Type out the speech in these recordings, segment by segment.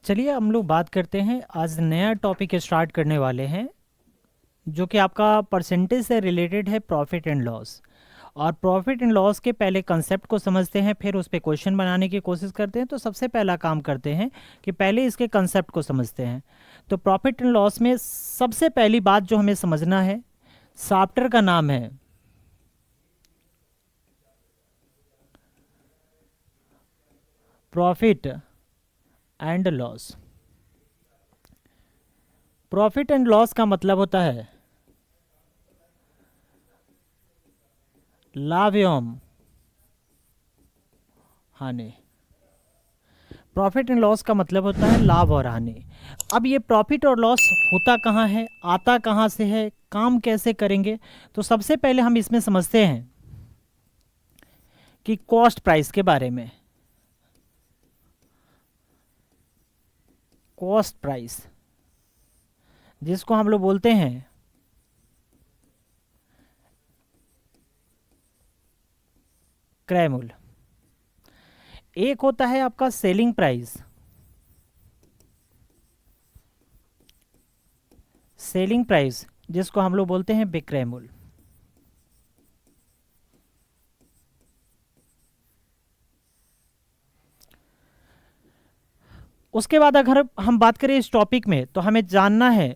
चलिए हम लोग बात करते हैं। आज नया टॉपिक स्टार्ट करने वाले हैं जो कि आपका परसेंटेज से रिलेटेड है, प्रॉफिट एंड लॉस। और प्रॉफिट एंड लॉस के पहले कंसेप्ट को समझते हैं, फिर उस पर क्वेश्चन बनाने की कोशिश करते हैं। तो सबसे पहला काम करते हैं कि पहले इसके कंसेप्ट को समझते हैं। तो प्रॉफिट एंड लॉस में सबसे पहली बात जो हमें समझना है, सॉफ्टवेयर का नाम है profit and loss. Profit and loss का मतलब होता है लाभ एवं हानि। प्रॉफिट एंड लॉस का मतलब होता है लाभ और हानि। अब ये प्रॉफिट और लॉस होता कहाँ है, आता कहाँ से है, काम कैसे करेंगे? तो सबसे पहले हम इसमें समझते हैं कि कॉस्ट प्राइस के बारे में। कॉस्ट प्राइस जिसको हम लोग बोलते हैं क्रय मूल्य। एक होता है आपका सेलिंग प्राइस। सेलिंग प्राइस जिसको हम लोग बोलते हैं विक्रय मूल्य। उसके बाद अगर हम बात करें इस टॉपिक में, तो हमें जानना है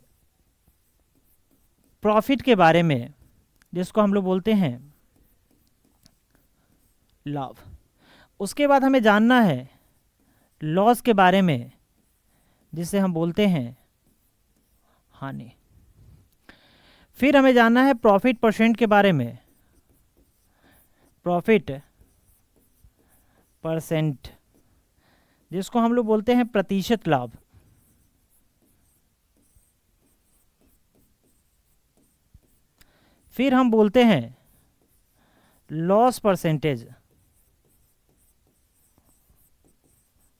प्रॉफिट के बारे में जिसको हम लोग बोलते हैं लाभ। उसके बाद हमें जानना है लॉस के बारे में जिसे हम बोलते हैं हानि। फिर हमें जानना है प्रॉफिट परसेंट के बारे में, प्रॉफिट परसेंट जिसको हम लोग बोलते हैं प्रतिशत लाभ। फिर हम बोलते हैं लॉस परसेंटेज,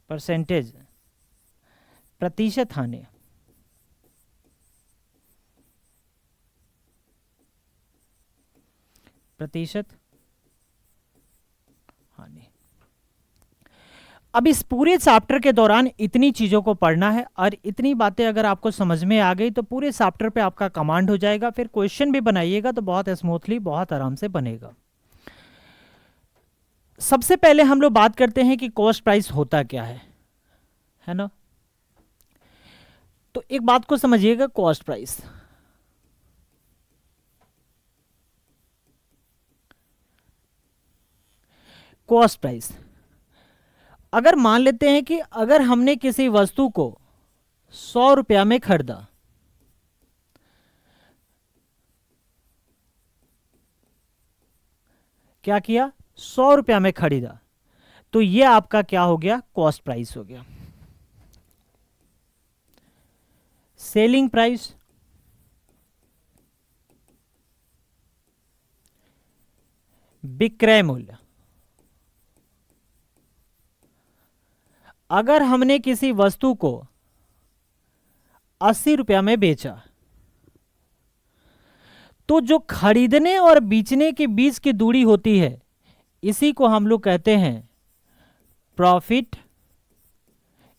परसेंटेज प्रतिशत हानि। प्रतिशत हानि। अब इस पूरे चैप्टर के दौरान इतनी चीज़ों को पढ़ना है, और इतनी बातें अगर आपको समझ में आ गई तो पूरे चैप्टर पे आपका कमांड हो जाएगा। फिर क्वेश्चन भी बनाइएगा तो बहुत स्मूथली, बहुत आराम से बनेगा। सबसे पहले हम लोग बात करते हैं कि कॉस्ट प्राइस होता क्या है ना। तो एक बात को समझिएगा, कॉस्ट प्राइस कॉस्ट प्राइस अगर मान लेते हैं कि अगर हमने किसी वस्तु को 100 रुपया में खरीदा, क्या किया, 100 रुपया में खरीदा, तो ये आपका क्या हो गया, कॉस्ट प्राइस हो गया। सेलिंग प्राइस विक्रय मूल्य। अगर हमने किसी वस्तु को 80 रुपया में बेचा, तो जो खरीदने और बेचने के बीच की दूरी होती है, इसी को हम लोग कहते हैं प्रॉफिट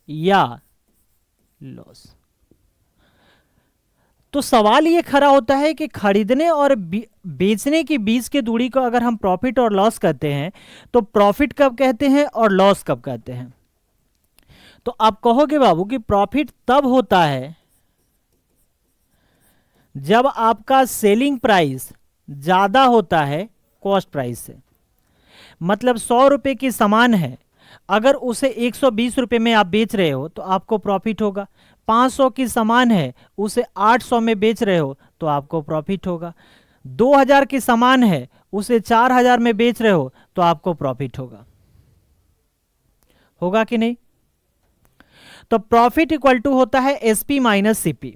या लॉस। तो सवाल ये खड़ा होता है कि खरीदने और बेचने के बीच की दूरी को अगर हम प्रॉफिट और लॉस कहते हैं, तो प्रॉफिट कब कहते हैं और लॉस कब कहते हैं? तो आप कहोगे बाबू कि प्रॉफिट तब होता है जब आपका सेलिंग प्राइस ज्यादा होता है कॉस्ट प्राइस से। मतलब 100 रुपए की सामान है, अगर उसे 120 रुपए में आप बेच रहे हो तो आपको प्रॉफिट होगा। 500 की सामान है, उसे 800 में बेच रहे हो तो आपको प्रॉफिट होगा। 2000 की सामान है, उसे 4000 में बेच रहे हो तो आपको प्रॉफिट होगा। होगा कि नहीं? तो प्रॉफिट इक्वल टू होता है एसपी माइनस सीपी।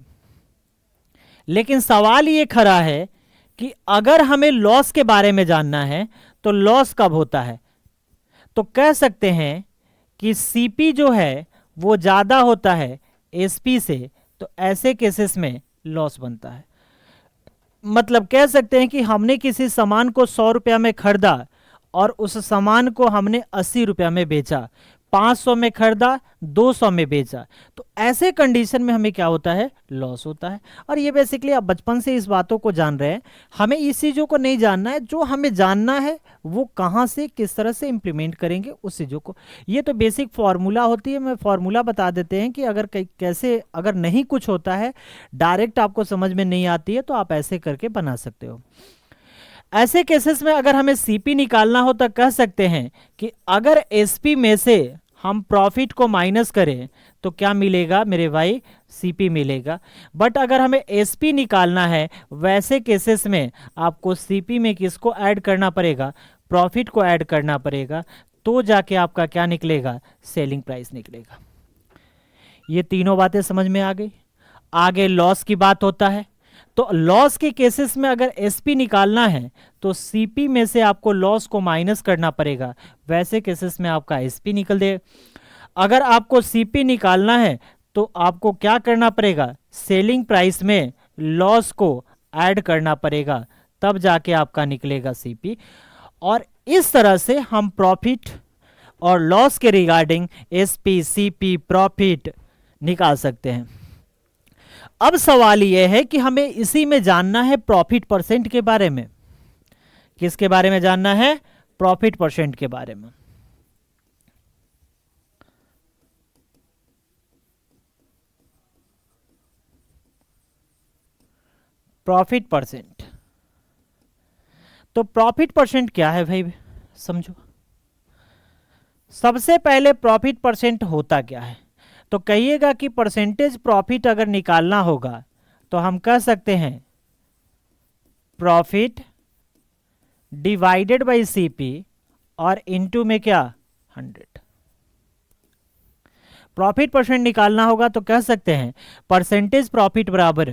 लेकिन सवाल ये खड़ा है कि अगर हमें लॉस के बारे में जानना है तो लॉस कब होता है? तो कह सकते हैं कि सीपी जो है वो ज्यादा होता है एसपी से, तो ऐसे केसेस में लॉस बनता है। मतलब कह सकते हैं कि हमने किसी सामान को 100 रुपया में खरीदा और उस सामान को हमने 80 रुपया में बेचा। 500 में खरीदा, 200 में बेचा, तो ऐसे कंडीशन में हमें क्या होता है, लॉस होता है। और ये बेसिकली आप बचपन से इस बातों को जान रहे हैं। हमें इस चीज़ों को नहीं जानना है, जो हमें जानना है वो कहाँ से किस तरह से इम्प्लीमेंट करेंगे उस चीज़ों को। ये तो बेसिक फार्मूला होती है। मैं फार्मूला बता देते हैं कि अगर कैसे, अगर नहीं कुछ होता है, डायरेक्ट आपको समझ में नहीं आती है, तो आप ऐसे करके बना सकते हो। ऐसे केसेस में अगर हमें सीपी निकालना हो तो कह सकते हैं कि अगर एसपी में से हम प्रॉफिट को माइनस करें तो क्या मिलेगा मेरे भाई, सीपी मिलेगा। बट अगर हमें एसपी निकालना है, वैसे केसेस में आपको सीपी में किसको ऐड करना पड़ेगा, प्रॉफिट को ऐड करना पड़ेगा, तो जाके आपका क्या निकलेगा, सेलिंग प्राइस निकलेगा। ये तीनों बातें समझ में आ गई। आगे लॉस की बात होता है, तो लॉस के केसेस में अगर एसपी निकालना है तो सीपी में से आपको लॉस को माइनस करना पड़ेगा, वैसे केसेस में आपका एसपी निकल दे। अगर आपको सीपी निकालना है तो आपको क्या करना पड़ेगा, सेलिंग प्राइस में लॉस को ऐड करना पड़ेगा, तब जाके आपका निकलेगा सीपी। और इस तरह से हम प्रॉफिट और लॉस के रिगार्डिंग एसपी, सीपी, प्रॉफिट निकाल सकते हैं। अब सवाल यह है कि हमें इसी में जानना है प्रॉफिट परसेंट के बारे में। किसके बारे में जानना है, प्रॉफिट परसेंट के बारे में। प्रॉफिट परसेंट, तो प्रॉफिट परसेंट क्या है भाई, समझो। सबसे पहले प्रॉफिट परसेंट होता क्या है, तो कहिएगा कि परसेंटेज प्रॉफिट अगर निकालना होगा तो हम कह सकते हैं प्रॉफिट डिवाइडेड बाय सीपी और इनटू में क्या, 100। प्रॉफिट परसेंट निकालना होगा तो कह सकते हैं परसेंटेज प्रॉफिट बराबर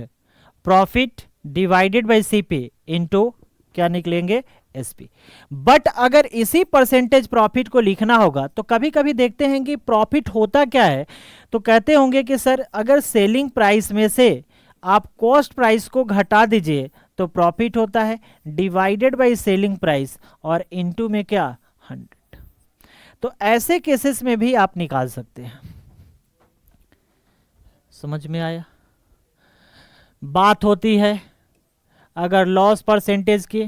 profit divided by CP into क्या निकलेंगे, एसपी। बट अगर इसी परसेंटेज प्रॉफिट को लिखना होगा तो कभी कभी देखते हैं कि प्रॉफिट होता क्या है, तो कहते होंगे कि सर अगर सेलिंग प्राइस में से आप कॉस्ट प्राइस को घटा दीजिए तो प्रॉफिट होता है, डिवाइडेड बाय सेलिंग प्राइस और इनटू में क्या, 100। तो ऐसे केसेस में भी आप निकाल सकते हैं। समझ में आया। बात होती है अगर लॉस परसेंटेज की,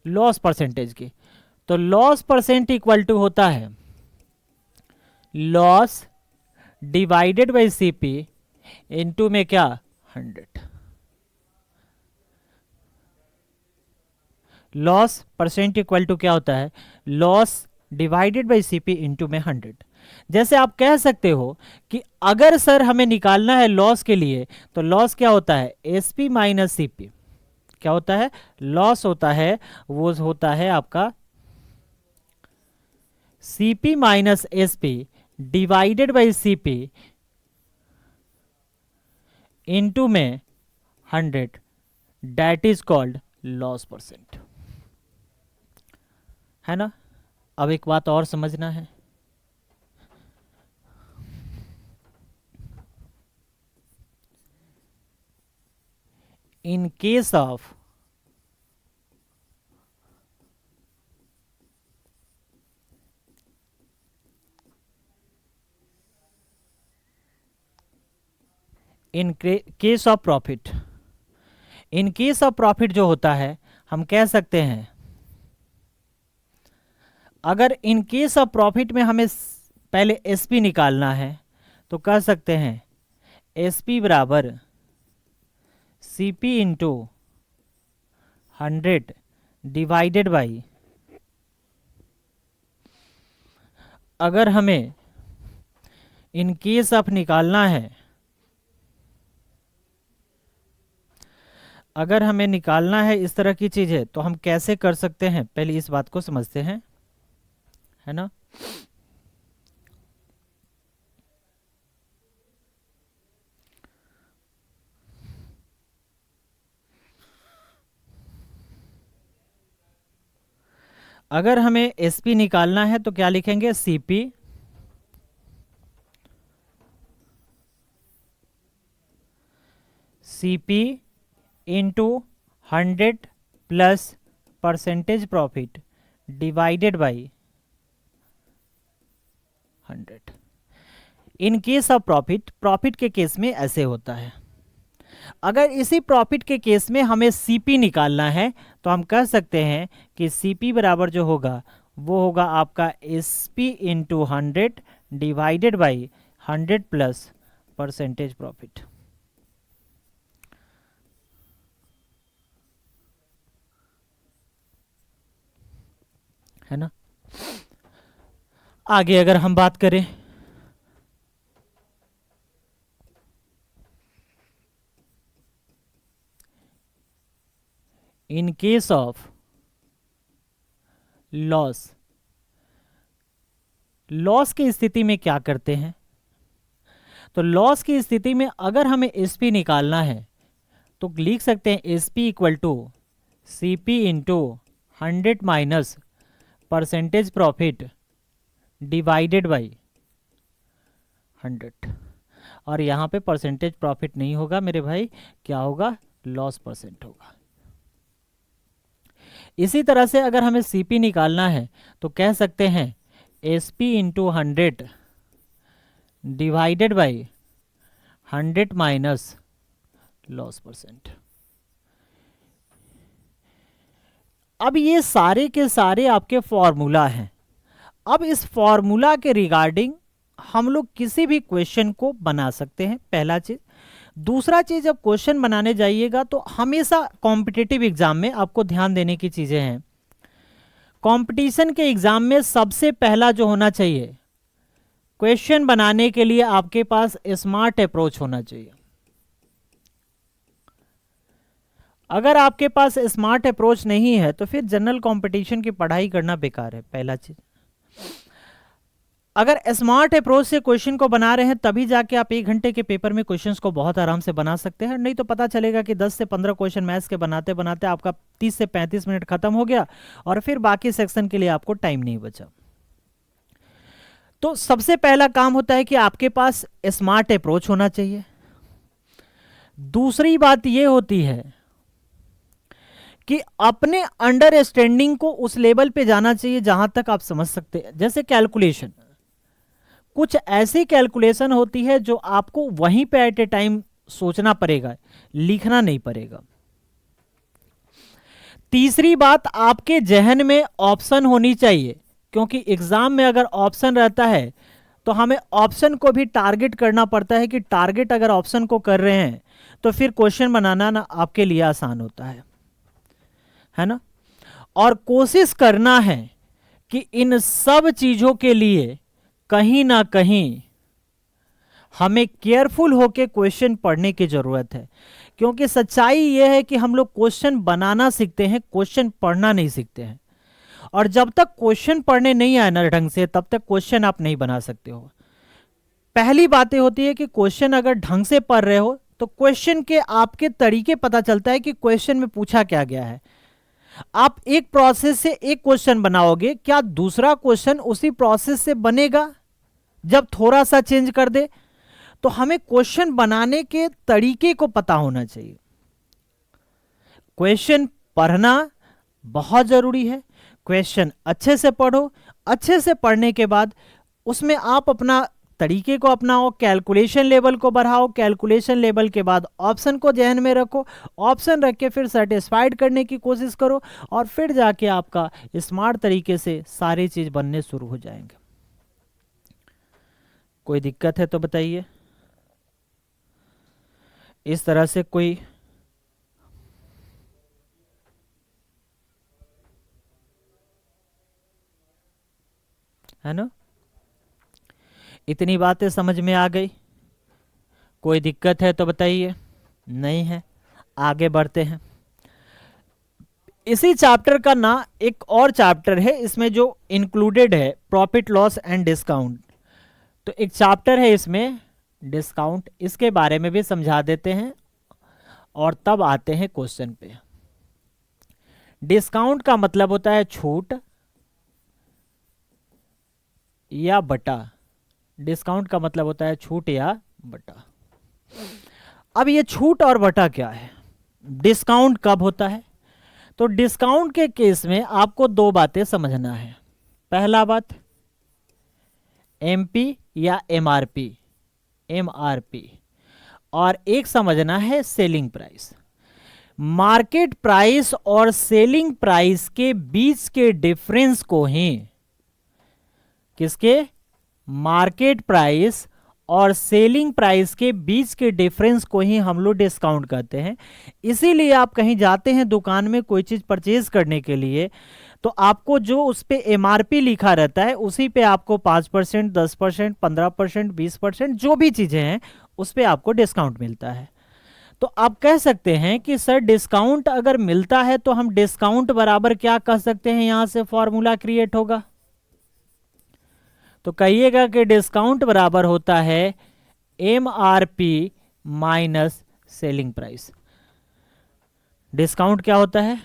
लॉस परसेंटेज की, तो लॉस परसेंट इक्वल टू होता है loss divided by CP into में क्या, 100। लॉस परसेंट इक्वल टू क्या होता है, loss divided by CP into में 100। जैसे आप कह सकते हो कि अगर सर हमें निकालना है लॉस के लिए, तो लॉस क्या होता है, एसपी माइनस सीपी। क्या होता है, लॉस होता है, वो होता है आपका CP minus SP divided by CP into में 100, that is called loss percent, है ना। अब एक बात और समझना है, in case of in case of profit, in case of profit जो होता है हम कह सकते हैं, अगर इन केस ऑफ प्रॉफिट में हमें पहले एसपी निकालना है तो कह सकते हैं एसपी बराबर सीपी इंटू 100 डिवाइडेड बाई, अगर हमें इन केस ऑफ निकालना है, अगर हमें निकालना है इस तरह की चीज़ है तो हम कैसे कर सकते हैं, पहले इस बात को समझते हैं, है ना। अगर हमें एसपी निकालना है तो क्या लिखेंगे, CP CP into 100 plus percentage profit divided by 100। In case of profit, profit के केस में ऐसे होता है। अगर इसी प्रॉफिट के केस में हमें सीपी निकालना है तो हम कह सकते हैं कि सीपी बराबर जो होगा वो होगा आपका SP into 100 divided by 100 plus percentage profit. है ना। आगे अगर हम बात करें, in case of loss, loss की स्थिति में क्या करते हैं, तो लॉस की स्थिति में अगर हमें एसपी निकालना है तो लिख सकते हैं SP equal to CP into 100 minus percentage profit divided by 100। और यहाँ पे परसेंटेज प्रॉफिट नहीं होगा मेरे भाई, क्या होगा, लॉस परसेंट होगा। इसी तरह से अगर हमें सीपी निकालना है तो कह सकते हैं SP into 100 divided by 100 minus loss percent. अब ये सारे के सारे आपके फॉर्मूला हैं। अब इस फॉर्मूला के रिगार्डिंग हम लोग किसी भी क्वेश्चन को बना सकते हैं, पहला चीज। दूसरा चीज, जब क्वेश्चन बनाने जाइएगा तो हमेशा कॉम्पिटिटिव एग्जाम में आपको ध्यान देने की चीजें हैं। कंपटीशन के एग्जाम में सबसे पहला जो होना चाहिए, क्वेश्चन बनाने के लिए आपके पास स्मार्ट अप्रोच होना चाहिए। अगर आपके पास स्मार्ट अप्रोच नहीं है तो फिर जनरल कंपटीशन की पढ़ाई करना बेकार है, पहला चीज। अगर स्मार्ट अप्रोच से क्वेश्चन को बना रहे हैं तभी जाके आप 1 घंटे के पेपर में क्वेश्चंस को बहुत आराम से बना सकते हैं, नहीं तो पता चलेगा कि 10 से 15 क्वेश्चन मैथ्स के बनाते बनाते आपका 30 से 35 मिनट खत्म हो गया और फिर बाकी सेक्शन के लिए आपको टाइम नहीं बचा। तो सबसे पहला काम होता है कि आपके पास स्मार्ट अप्रोच होना चाहिए। दूसरी बात यह होती है कि अपने अंडरस्टैंडिंग को उस लेवल पे जाना चाहिए जहां तक आप समझ सकते हैं। जैसे कैलकुलेशन, कुछ ऐसी कैलकुलेशन होती है जो आपको वहीं पे एट ए टाइम सोचना पड़ेगा, लिखना नहीं पड़ेगा। तीसरी बात, आपके जहन में ऑप्शन होनी चाहिए, क्योंकि एग्जाम में अगर ऑप्शन रहता है तो हमें ऑप्शन को भी टारगेट करना पड़ता है कि टारगेट अगर ऑप्शन को कर रहे हैं तो फिर क्वेश्चन बनाना ना आपके लिए आसान होता है ना। और कोशिश करना है कि इन सब चीजों के लिए कहीं ना कहीं हमें केयरफुल होकर क्वेश्चन पढ़ने की जरूरत है, क्योंकि सच्चाई यह है कि हम लोग क्वेश्चन बनाना सीखते हैं, क्वेश्चन पढ़ना नहीं सीखते हैं। और जब तक क्वेश्चन पढ़ने नहीं आए ना ढंग से, तब तक क्वेश्चन आप नहीं बना सकते हो। पहली बातें होती है कि क्वेश्चन अगर ढंग से पढ़ रहे हो तो क्वेश्चन के आपके तरीके पता चलता है कि क्वेश्चन में पूछा क्या गया है। आप एक प्रोसेस से एक क्वेश्चन बनाओगे, क्या दूसरा क्वेश्चन उसी प्रोसेस से बनेगा जब थोड़ा सा चेंज कर दे? तो हमें क्वेश्चन बनाने के तरीके को पता होना चाहिए। क्वेश्चन पढ़ना बहुत जरूरी है। क्वेश्चन अच्छे से पढ़ो, अच्छे से पढ़ने के बाद उसमें आप अपना तरीके को अपनाओ, कैलकुलेशन लेवल को बढ़ाओ, कैलकुलेशन लेवल के बाद ऑप्शन को ध्यान में रखो, ऑप्शन रख के फिर सेटिस्फाइड करने की कोशिश करो और फिर जाके आपका स्मार्ट तरीके से सारी चीज बनने शुरू हो जाएंगे। कोई दिक्कत है तो बताइए। इस तरह से कोई है ना, इतनी बातें समझ में आ गई? कोई दिक्कत है तो बताइए। नहीं है, आगे बढ़ते हैं। इसी चैप्टर का ना एक और चैप्टर है, इसमें जो इंक्लूडेड है प्रॉफिट लॉस एंड डिस्काउंट। तो एक चैप्टर है इसमें डिस्काउंट, इसके बारे में भी समझा देते हैं और तब आते हैं क्वेश्चन पे। डिस्काउंट का मतलब होता है छूट या बटा। डिस्काउंट का मतलब होता है छूट या बटा। अब ये छूट और बटा क्या है? डिस्काउंट कब होता है? तो डिस्काउंट के केस में आपको दो बातें समझना है। पहला बात एमपी या एमआरपी, एमआरपी, और एक समझना है सेलिंग प्राइस। मार्केट प्राइस और सेलिंग प्राइस के बीच के डिफरेंस को ही, किसके, मार्केट प्राइस और सेलिंग प्राइस के बीच के डिफरेंस को ही हम लोग डिस्काउंट कहते हैं। इसीलिए आप कहीं जाते हैं दुकान में कोई चीज परचेज करने के लिए, तो आपको जो उस पे एमआरपी लिखा रहता है उसी पे आपको 5%, 10%, 15%, 20%, जो भी चीजें हैं उस पे आपको डिस्काउंट मिलता है। तो आप कह सकते हैं कि सर डिस्काउंट अगर मिलता है तो हम डिस्काउंट बराबर क्या कह सकते हैं, यहां से फॉर्मूला क्रिएट होगा। तो कहिएगा कि डिस्काउंट बराबर होता है MRP minus selling price. Discount क्या होता है,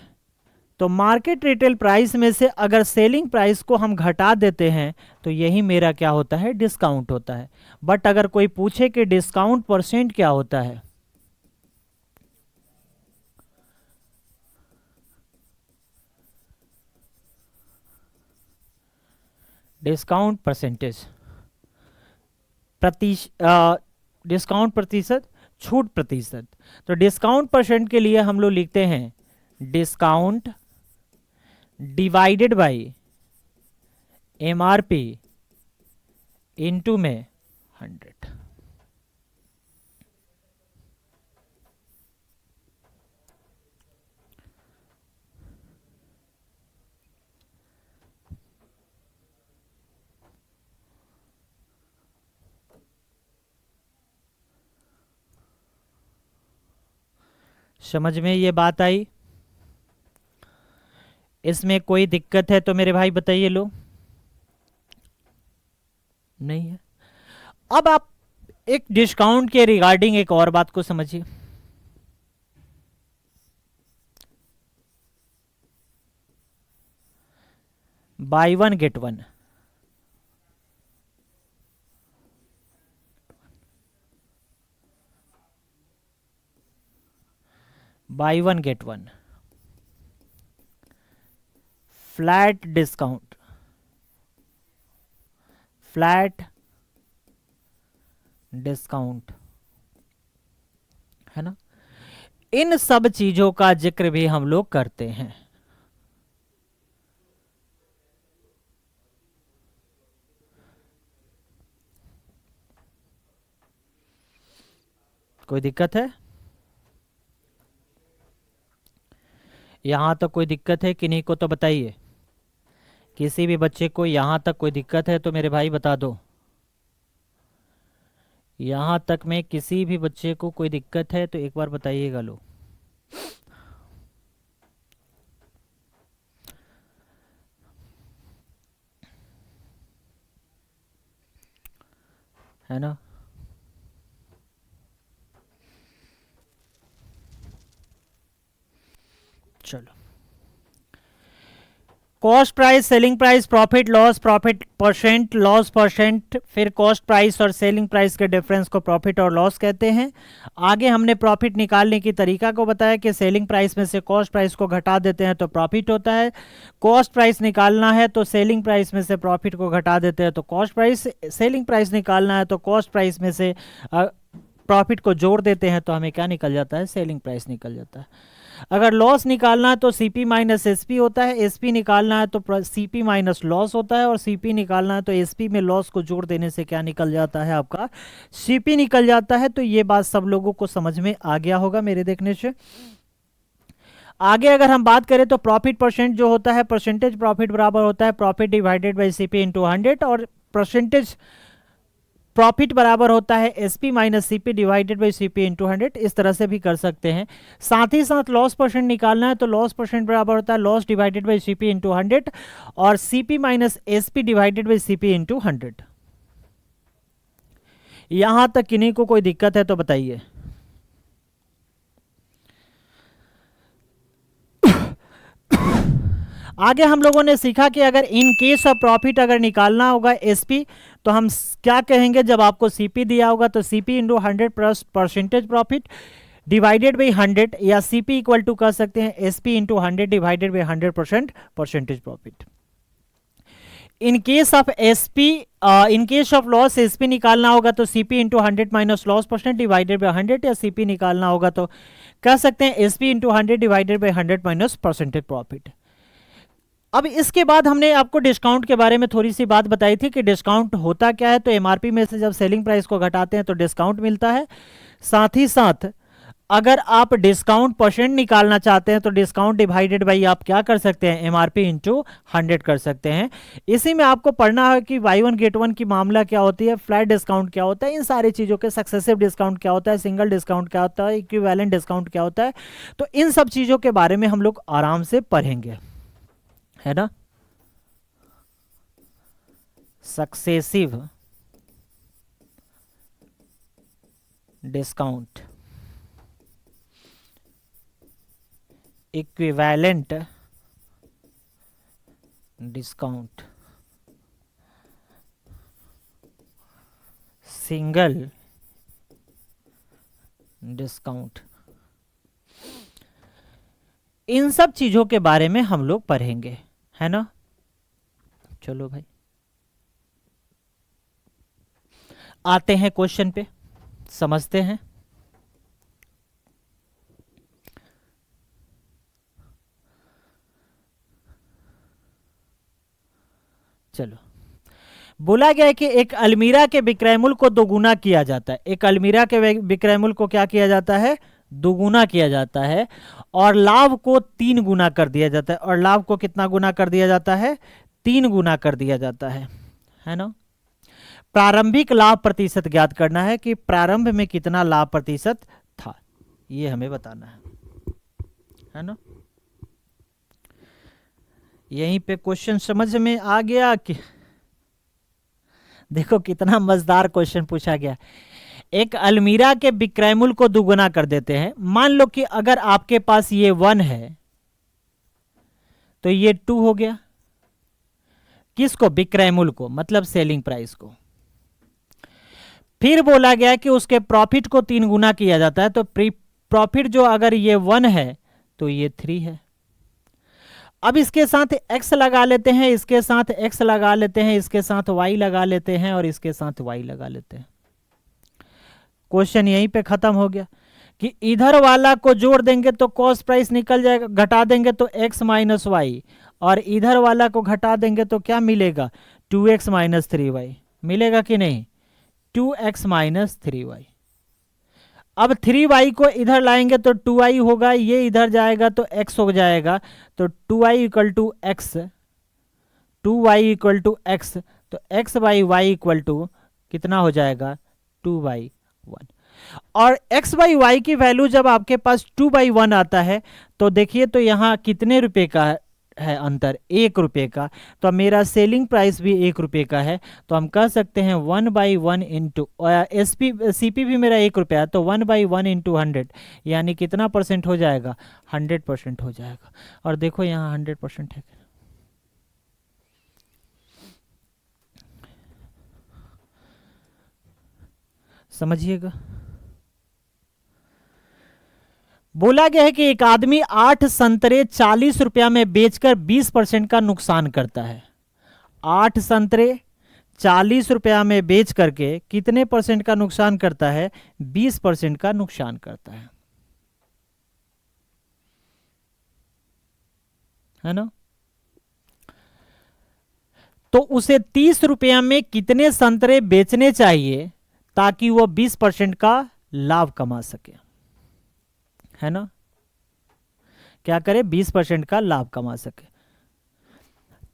तो मार्केट रिटेल प्राइस में से अगर सेलिंग प्राइस को हम घटा देते हैं तो यही मेरा क्या होता है, डिस्काउंट होता है। बट अगर कोई पूछे कि डिस्काउंट परसेंट क्या होता है, डिस्काउंट परसेंटेज, डिस्काउंट प्रतिशत, छूट प्रतिशत, तो डिस्काउंट परसेंट के लिए हम लोग लिखते हैं discount divided by MRP into में 100। समझ में ये बात आई? इसमें कोई दिक्कत है तो मेरे भाई बताइए। लो, नहीं है। अब आप एक डिस्काउंट के रिगार्डिंग एक और बात को समझिए। By one get one, by one get one, flat discount, flat discount, है ना। इन सब चीजों का जिक्र भी हम लोग करते हैं। कोई दिक्कत है? यहां तक कोई दिक्कत है कि नहीं को तो बताइए। किसी भी बच्चे को यहां तक कोई दिक्कत है तो मेरे भाई बता दो। यहां तक में किसी भी बच्चे को कोई दिक्कत है तो एक बार बताइएगा। लो, है ना। चलो, cost price, selling price, profit loss, profit percent, loss percent, फिर कॉस्ट प्राइस और सेलिंग प्राइस के डिफरेंस को प्रॉफिट और लॉस कहते हैं। आगे हमने प्रॉफिट निकालने की तरीका को बताया कि सेलिंग प्राइस में से कॉस्ट प्राइस को घटा देते हैं तो प्रॉफिट होता है। कॉस्ट प्राइस निकालना है तो सेलिंग प्राइस में से प्रॉफिट को घटा देते हैं तो कॉस्ट प्राइस, सेलिंग प्राइस निकालना है तो कॉस्ट प्राइस में से प्रॉफिट को जोड़ देते हैं तो हमें क्या निकल जाता है, सेलिंग प्राइस निकल जाता है। अगर लॉस निकालना है तो सीपी माइनस एसपी होता है, एसपी निकालना है तो सीपी माइनस लॉस होता है, और सीपी निकालना है तो एसपी में लॉस को जोड़ देने से क्या निकल जाता है, आपका सीपी निकल जाता है। तो ये बात सब लोगों को समझ में आ गया होगा मेरे देखने से। आगे अगर हम बात करें तो प्रॉफिट परसेंट जो होता है, परसेंटेज प्रॉफिट बराबर होता है profit divided by CP into 100, और परसेंटेज प्रॉफिट बराबर होता है SP minus CP divided by CP into 100। इस तरह से भी कर सकते हैं। साथ ही साथ लॉस परसेंट निकालना है तो लॉस परसेंट बराबर होता है loss divided by CP into 100 और CP minus SP divided by CP into 100। यहां तक किन्हीं को कोई दिक्कत है तो बताइए। आगे हम लोगों ने सीखा कि अगर इन केस ऑफ प्रॉफिट अगर निकालना होगा एसपी तो हम क्या कहेंगे, जब आपको सीपी दिया होगा तो CP into 100 plus percentage profit divided by 100 या सीपी इक्वल टू कर सकते हैं SP into 100 divided by 100% percentage profit. In case of SP, in case of loss SP निकालना होगा तो CP into 100 minus loss percent divided by 100, या CP निकालना होगा तो कह सकते हैं SP into 100 divided by 100 minus percentage profit. अब इसके बाद हमने आपको डिस्काउंट के बारे में थोड़ी सी बात बताई थी कि डिस्काउंट होता क्या है। तो एमआरपी में से जब सेलिंग प्राइस को घटाते हैं तो डिस्काउंट मिलता है। साथ ही साथ अगर आप डिस्काउंट परसेंट निकालना चाहते हैं तो डिस्काउंट डिवाइडेड बाई आप क्या कर सकते हैं, एमआरपी इंटू 100 कर सकते हैं। इसी में आपको पढ़ना है कि बाई वन गेट वन की मामला क्या होती है, फ्लैट डिस्काउंट क्या होता है, इन सारी चीज़ों के, सक्सेसिव डिस्काउंट क्या होता है, सिंगल डिस्काउंट क्या होता है, इक्विवेलेंट डिस्काउंट क्या होता है। तो इन सब चीज़ों के बारे में हम लोग आराम से पढ़ेंगे, है ना। Successive discount, equivalent discount, single discount, इन सब चीजों के बारे में हम लोग पढ़ेंगे, है ना। चलो भाई आते हैं क्वेश्चन पे, समझते हैं। चलो, बोला गया है कि एक अलमीरा के विक्रय मूल्य को दोगुना किया जाता है। एक अलमीरा के विक्रय मूल्य को क्या किया जाता है, दोगुना किया जाता है, और लाभ को 3 गुना कर दिया जाता है। और लाभ को कितना गुना कर दिया जाता है, 3 गुना कर दिया जाता है ना। प्रारंभिक लाभ प्रतिशत ज्ञात करना है कि प्रारंभ में कितना लाभ प्रतिशत था, ये हमें बताना है ना। यहीं पे क्वेश्चन समझ में आ गया कि देखो कितना मजेदार क्वेश्चन पूछा गया। एक अलमीरा के विक्रय मूल्य को दुगुना कर देते हैं। मान लो कि अगर आपके पास ये 1 है तो ये 2 हो गया। किसको, विक्रय मूल्य को, मतलब सेलिंग प्राइस को। फिर बोला गया कि उसके प्रॉफिट को 3 गुना किया जाता है। तो प्रॉफिट जो अगर ये 1 है तो ये 3 है। अब इसके साथ x लगा लेते हैं, इसके साथ x लगा लेते हैं, इसके साथ y लगा लेते हैं और इसके साथ y लगा लेते हैं। क्वेश्चन यहीं पे खत्म हो गया कि इधर वाला को जोड़ देंगे तो कॉस्ट प्राइस निकल जाएगा, घटा देंगे तो x माइनस वाई, और इधर वाला को घटा देंगे तो क्या मिलेगा, 2x माइनस 3y मिलेगा कि नहीं, 2x माइनस 3y। अब 3y को इधर लाएंगे तो 2y होगा, ये इधर जाएगा तो x हो जाएगा। तो 2y equal to x, 2y equal to x, तो x by y equal to कितना हो जाएगा, 2/1। और x बाई वाई की वैल्यू जब आपके पास 2/1 आता है तो देखिए तो यहाँ कितने रुपए का है अंतर, 1 रुपये का। तो मेरा सेलिंग प्राइस भी 1 रुपये का है। तो हम कह सकते हैं 1/1 इंटू सीपी भी मेरा 1 रुपया है, तो 1/1 इंटू 100 यानी कितना परसेंट हो जाएगा, 100% हो जाएगा। और देखो यहाँ 100% है। समझिएगा, बोला गया है कि एक आदमी 8 संतरे 40 रुपया में बेचकर 20% का नुकसान करता है। 8 संतरे 40 रुपया में बेच करके कितने परसेंट का नुकसान करता है, 20% का नुकसान करता है ना। तो उसे 30 रुपया में कितने संतरे बेचने चाहिए ताकि वो 20% का लाभ कमा सके, है ना। क्या करे, 20% का लाभ कमा सके।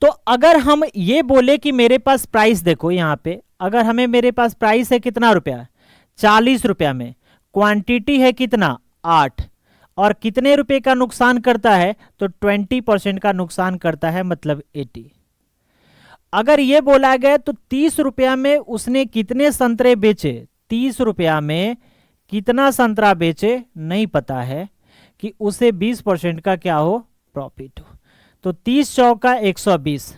तो अगर हम ये बोले कि मेरे पास प्राइस देखो यहां पे, अगर हमें मेरे पास प्राइस है कितना रुपया, 40 रुपया में, क्वांटिटी है कितना 8, और कितने रुपए का नुकसान करता है, तो 20% का नुकसान करता है, मतलब 80। अगर ये बोला गया तो 30 रुपया में उसने कितने संतरे बेचे, 30 रुपया में कितना संतरा बेचे नहीं पता है, कि उसे 20% का क्या हो, प्रॉफिट हो। तो 30 चौका 120,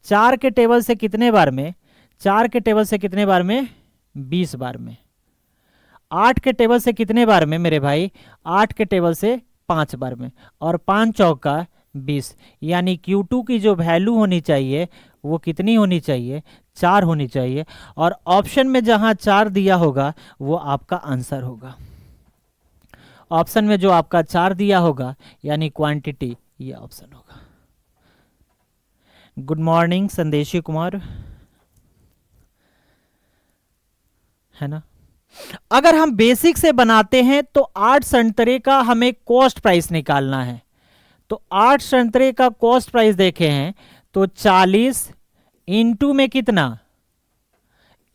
4 के टेबल से कितने बार में, 4 के टेबल से कितने बार में, 20 बार में। 8 के टेबल से कितने बार में मेरे भाई? 8 के टेबल से 5 बार में, और 5 चौका 20, यानी Q2 की जो वैल्यू होनी चाहिए वो कितनी होनी चाहिए? 4 होनी चाहिए। और ऑप्शन में जहां 4 दिया होगा वो आपका आंसर होगा। ऑप्शन में जो आपका 4 दिया होगा यानी क्वांटिटी, ये ऑप्शन होगा। गुड मॉर्निंग संदेशी कुमार, है ना। अगर हम बेसिक से बनाते हैं तो 8 संतरे का हमें कॉस्ट प्राइस निकालना है। तो 8 संतरे का कॉस्ट प्राइस देखे हैं तो 40 इंटू में कितना?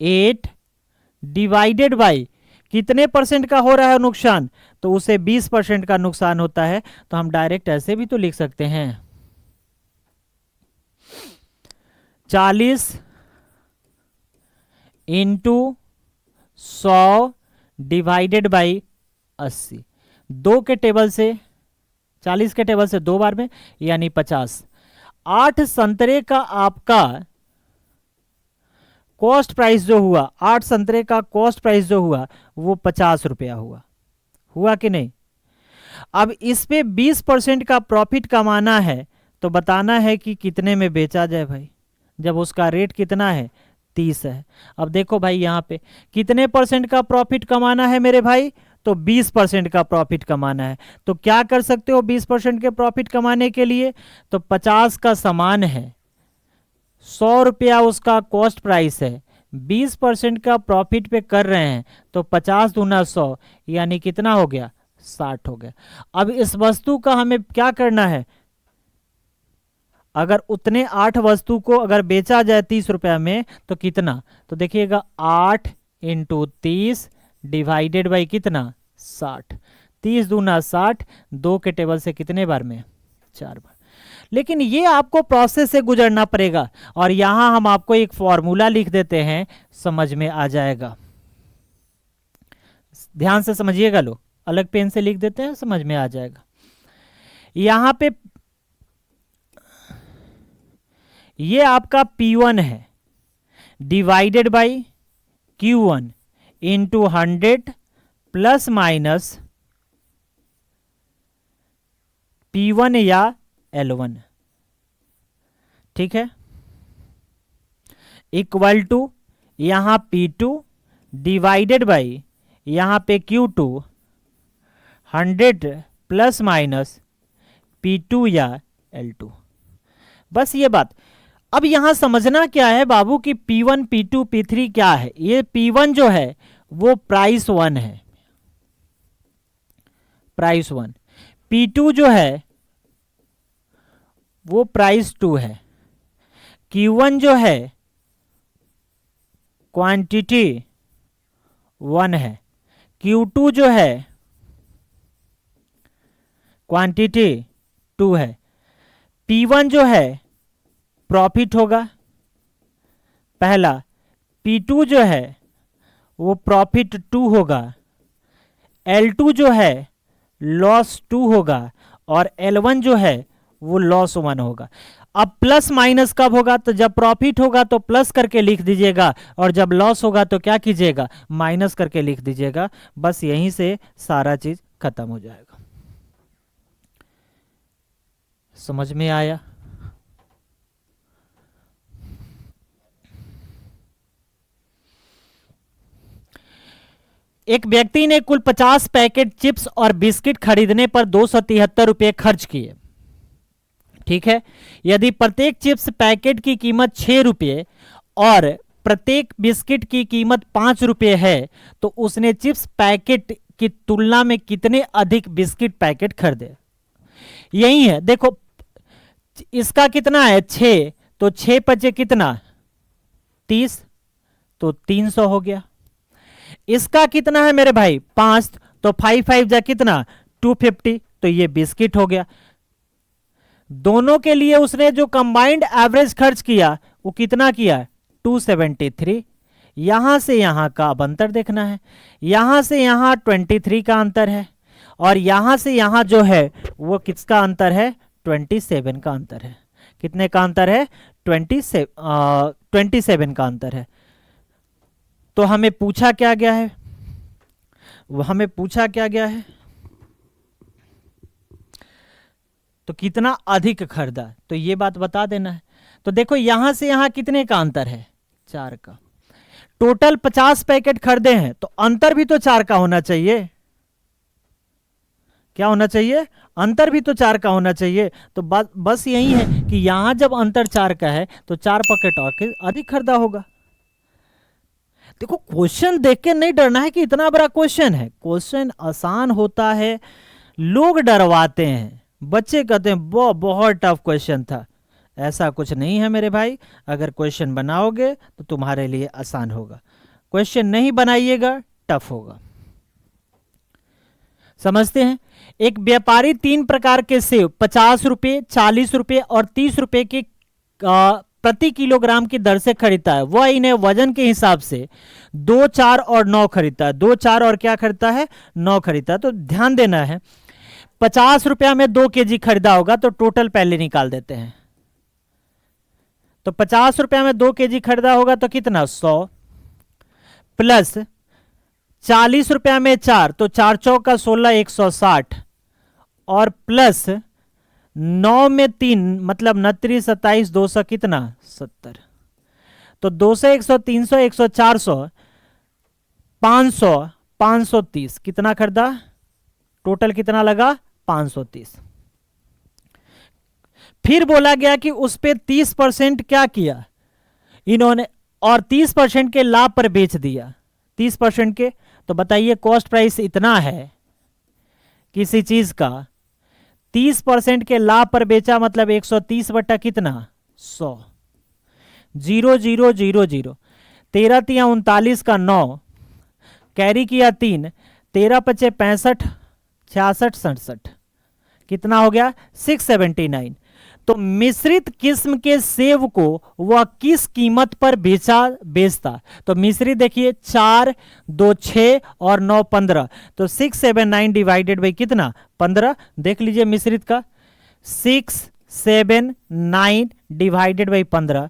8 डिवाइडेड बाई कितने परसेंट का हो रहा है नुकसान? तो उसे 20% का नुकसान होता है। तो हम डायरेक्ट ऐसे भी तो लिख सकते हैं, 40 इंटू 100 डिवाइडेड बाई 80। 2 के टेबल से 40 के टेबल से 2 बार में यानी 50। 8 संतरे का आपका कॉस्ट प्राइस जो हुआ, 8 संतरे का कॉस्ट प्राइस जो हुआ वो 50 रुपया हुआ कि नहीं? अब इस पे 20% का प्रॉफिट कमाना है तो बताना है कि कितने में बेचा जाए भाई, जब उसका रेट कितना है? 30 है। अब देखो भाई यहाँ पे कितने परसेंट का प्रॉफिट कमाना है मेरे भाई? तो 20% का प्रॉफिट कमाना है। तो क्या कर सकते हो 20% के प्रॉफिट कमाने के लिए? तो 50 का सामान है, 100 रुपया उसका कॉस्ट प्राइस है, 20% का प्रॉफिट पे कर रहे हैं तो 50 दूना 100 यानी कितना हो गया? 60 हो गया। अब इस वस्तु का हमें क्या करना है? अगर उतने 8 वस्तु को अगर बेचा जाए 30 रुपया में तो कितना? तो देखिएगा 8 इंटू 30 डिवाइडेड बाई कितना? 60। 30 दूना 60, 2 के टेबल से कितने बार में? 4 बार। लेकिन ये आपको प्रोसेस से गुजरना पड़ेगा, और यहां हम आपको एक फॉर्मूला लिख देते हैं, समझ में आ जाएगा। ध्यान से समझिएगा, लो अलग पेन से लिख देते हैं, समझ में आ जाएगा। यहां पे ये आपका P1 है divided by Q1 into 100 plus minus P1 या L1, ठीक है, इक्वल टू यहां P2 डिवाइडेड बाई यहां पे Q2 100 प्लस माइनस P2 या L2। बस ये बात। अब यहां समझना क्या है बाबू कि P1 P2 P3 क्या है? ये P1 जो है वो प्राइस 1 है, प्राइस 1। P2 जो है वो प्राइस 2 है। Q1 जो है क्वांटिटी 1 है। Q2 जो है क्वांटिटी 2 है। P1 जो है प्रॉफिट होगा पहला, P2 जो है वो प्रॉफिट 2 होगा, L2 जो है लॉस 2 होगा, और L1 जो है वो लॉस 1 होगा। अब प्लस माइनस कब होगा? तो जब प्रॉफिट होगा तो प्लस करके लिख दीजिएगा, और जब लॉस होगा तो क्या कीजिएगा? माइनस करके लिख दीजिएगा। बस यहीं से सारा चीज खत्म हो जाएगा। समझ में आया? एक व्यक्ति ने कुल 50 पैकेट चिप्स और बिस्किट खरीदने पर 273 रुपये खर्च किए, ठीक है। यदि प्रत्येक चिप्स पैकेट की कीमत 6 रुपये और प्रत्येक बिस्किट की कीमत 5 रुपये है तो उसने चिप्स पैकेट की तुलना में कितने अधिक बिस्किट पैकेट खरीदे? यही है, देखो इसका कितना है 6, तो 6 पचे कितना? 30, तो 300 हो गया। इसका कितना है मेरे भाई? 5, तो 5 5 जा कितना? 250, तो ये बिस्किट हो गया। दोनों के लिए उसने जो कंबाइंड एवरेज खर्च किया वो कितना किया? 273। यहां से यहां का अब अंतर देखना है, यहां से यहां 23 का अंतर है, और यहां से यहां जो है वो किसका अंतर है? 27 का अंतर है। कितने का अंतर है? 27 का अंतर है। तो हमें पूछा क्या गया है? वो हमें पूछा क्या गया है, तो कितना अधिक खरीदा, तो ये बात बता देना है। तो देखो यहां से यहां कितने का अंतर है, 4 का। टोटल 50 पैकेट खरीदे हैं तो अंतर भी तो 4 का होना चाहिए। क्या होना चाहिए, अंतर भी तो 4 का होना चाहिए। तो बस यही है कि यहां जब अंतर 4 का है तो 4 पैकेट और के अधिक खरीदा होगा। देखो क्वेश्चन देख के नहीं डरना है कि इतना बड़ा क्वेश्चन है, क्वेश्चन आसान होता है, लोग डरवाते हैं, बच्चे कहते हैं बहुत टफ क्वेश्चन था। ऐसा कुछ नहीं है मेरे भाई, अगर क्वेश्चन बनाओगे तो तुम्हारे लिए आसान होगा, क्वेश्चन नहीं बनाइएगा टफ होगा। समझते हैं। एक व्यापारी 3 प्रकार के सेब 50 रुपये, 40 रुपये और 30 रुपये के प्रति किलोग्राम की दर से खरीदता है। वह इन्हें वजन के हिसाब से 2, 4 और 9 खरीदता है। 2, 4 और क्या खरीदता है, 9 खरीदता है। तो ध्यान देना है, 50 रुपया में 2 केजी खरीदा होगा तो टोटल पहले निकाल देते हैं। तो 50 रुपया में 2 केजी खरीदा होगा तो कितना, 100 प्लस 40 रुपया में 4 तो 4 चौक का 16, 160 और प्लस 9 में 3 मतलब 29, 27, 200 कितना 70। तो 200, 100, 300, 100, 400, 500, 530 कितना खरीदा, टोटल कितना लगा 530। फिर बोला गया कि उस पे 30% क्या किया इन्होंने, और 30% के लाभ पर बेच दिया, 30% के। तो बताइए कॉस्ट प्राइस इतना है किसी चीज का, 30% के लाभ पर बेचा मतलब 130 बटा कितना 100, 0 0 0 0, 13 तिया 39 का 9 कैरी किया 3, 13 पचे 65, 66, 67 कितना हो गया 679। तो मिश्रित किस्म के सेब को वह किस कीमत पर बेचता, तो मिश्रित देखिए 4, 2, 6 और 9, 15, तो 679 डिवाइडेड बाई कितना 15। देख लीजिए मिश्रित का 679 डिवाइडेड बाई 15,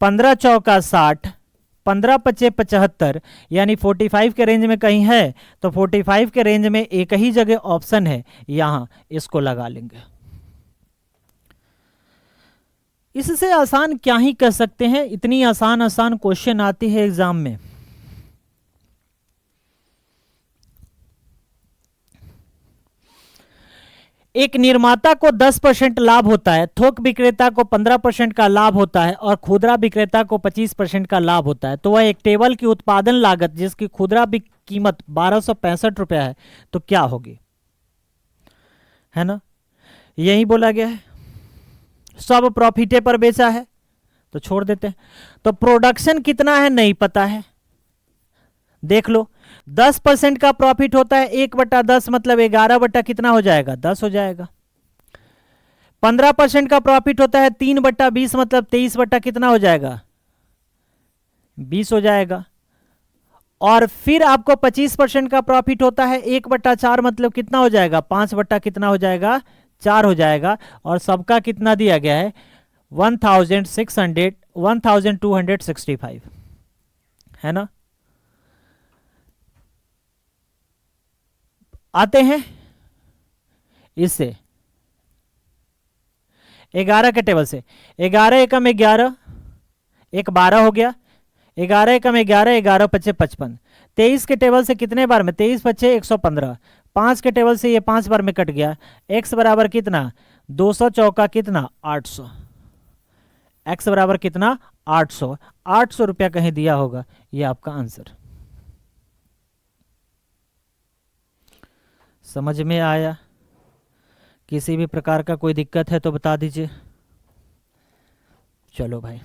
15 चौका 60, 15 पचे 75 यानी 45 के रेंज में कहीं है। तो 45 के रेंज में एक ही जगह ऑप्शन है, यहां इसको लगा लेंगे। इससे आसान क्या ही कर सकते हैं, इतनी आसान क्वेश्चन आती है एग्जाम में। एक निर्माता को 10% लाभ होता है, थोक विक्रेता को 15% का लाभ होता है और खुदरा विक्रेता को 25% का लाभ होता है। तो वह एक टेबल की उत्पादन लागत जिसकी खुदरा कीमत 1265 रुपया है तो क्या होगी, है ना, यही बोला गया है। सब प्रॉफिटे पर बेचा है तो छोड़ देते हैं। तो प्रोडक्शन कितना है नहीं पता है, देख लो 10% का प्रॉफिट होता है, 1/10 मतलब 11 बटा कितना हो जाएगा 10 हो जाएगा। 15% का प्रॉफिट होता है 3/20 मतलब 23 बटा कितना हो जाएगा 20 हो जाएगा। और फिर आपको 25% का प्रॉफिट होता है 1/4 मतलब कितना हो जाएगा 5 बटा कितना हो जाएगा 4 हो जाएगा। और सबका कितना दिया गया है 1265 है ना। आते हैं इससे 11 के टेबल से, 11 एकम 11, एक 12 हो गया, 11 एकम 11, 11 पचे 55। 23 के टेबल से कितने बार में 23 पचे 115, 5 के टेबल से ये 5 बार में कट गया, x बराबर कितना 200 चौका कितना 800, x बराबर कितना 800, 800 रुपया कहीं दिया होगा, ये आपका आंसर। समझ में आया? किसी भी प्रकार का कोई दिक्कत है तो बता दीजिए। चलो भाई,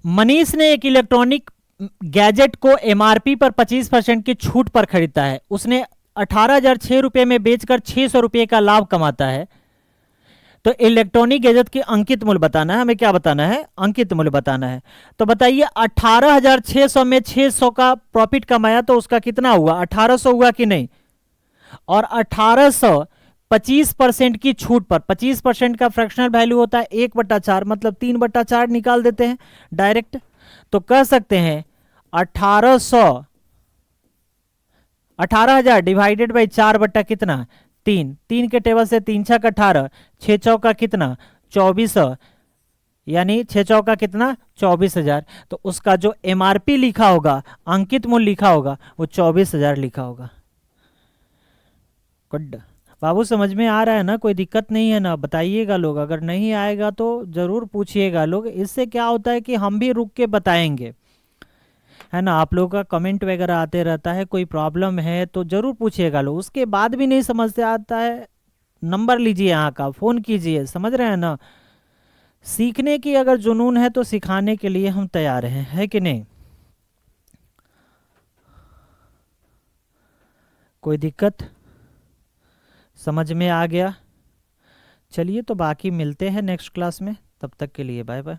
मनीष ने एक इलेक्ट्रॉनिक गैजेट को एमआरपी पर 25% की छूट पर खरीदता है। उसने 18,006 रुपये में बेचकर 600 रुपये का लाभ कमाता है। तो इलेक्ट्रॉनिक गैजेट की अंकित मूल्य बताना है, हमें क्या बताना है अंकित मूल्य बताना है। तो बताइए 18,600 में 600 का प्रॉफिट कमाया तो उसका कितना हुआ 1800 हुआ कि नहीं। और 1800 25% की छूट पर 25% का फ्रैक्शनल वैल्यू होता है 1/4, मतलब 3/4 निकाल देते हैं डायरेक्ट। तो कह सकते हैं 18,000 डिवाइडेड बाई 4 बट्टा कितना 3, 3 के टेबल से 3 छक 18, 6 चौका कितना 24, यानी 6 चौका कितना 24,000। तो उसका जो एमआरपी लिखा होगा, अंकित मूल्य लिखा होगा, वो 24,000 लिखा होगा। गुड बाबू, समझ में आ रहा है ना? कोई दिक्कत नहीं है ना? बताइएगा लोग, अगर नहीं आएगा तो जरूर पूछिएगा लोग। इससे क्या होता है कि हम भी रुक के बताएंगे, है ना? आप लोगों का कमेंट वगैरह आते रहता है, कोई प्रॉब्लम है तो जरूर पूछिएगा लोग। उसके बाद भी नहीं समझ से आता है, नंबर लीजिए यहाँ का, फ़ोन कीजिए, समझ रहे हैं ना? सीखने की अगर जुनून है तो सिखाने के लिए हम तैयार हैं, है कि नहीं? कोई दिक्कत? समझ में आ गया? चलिए, तो बाकी मिलते हैं नेक्स्ट क्लास में, तब तक के लिए बाय बाय।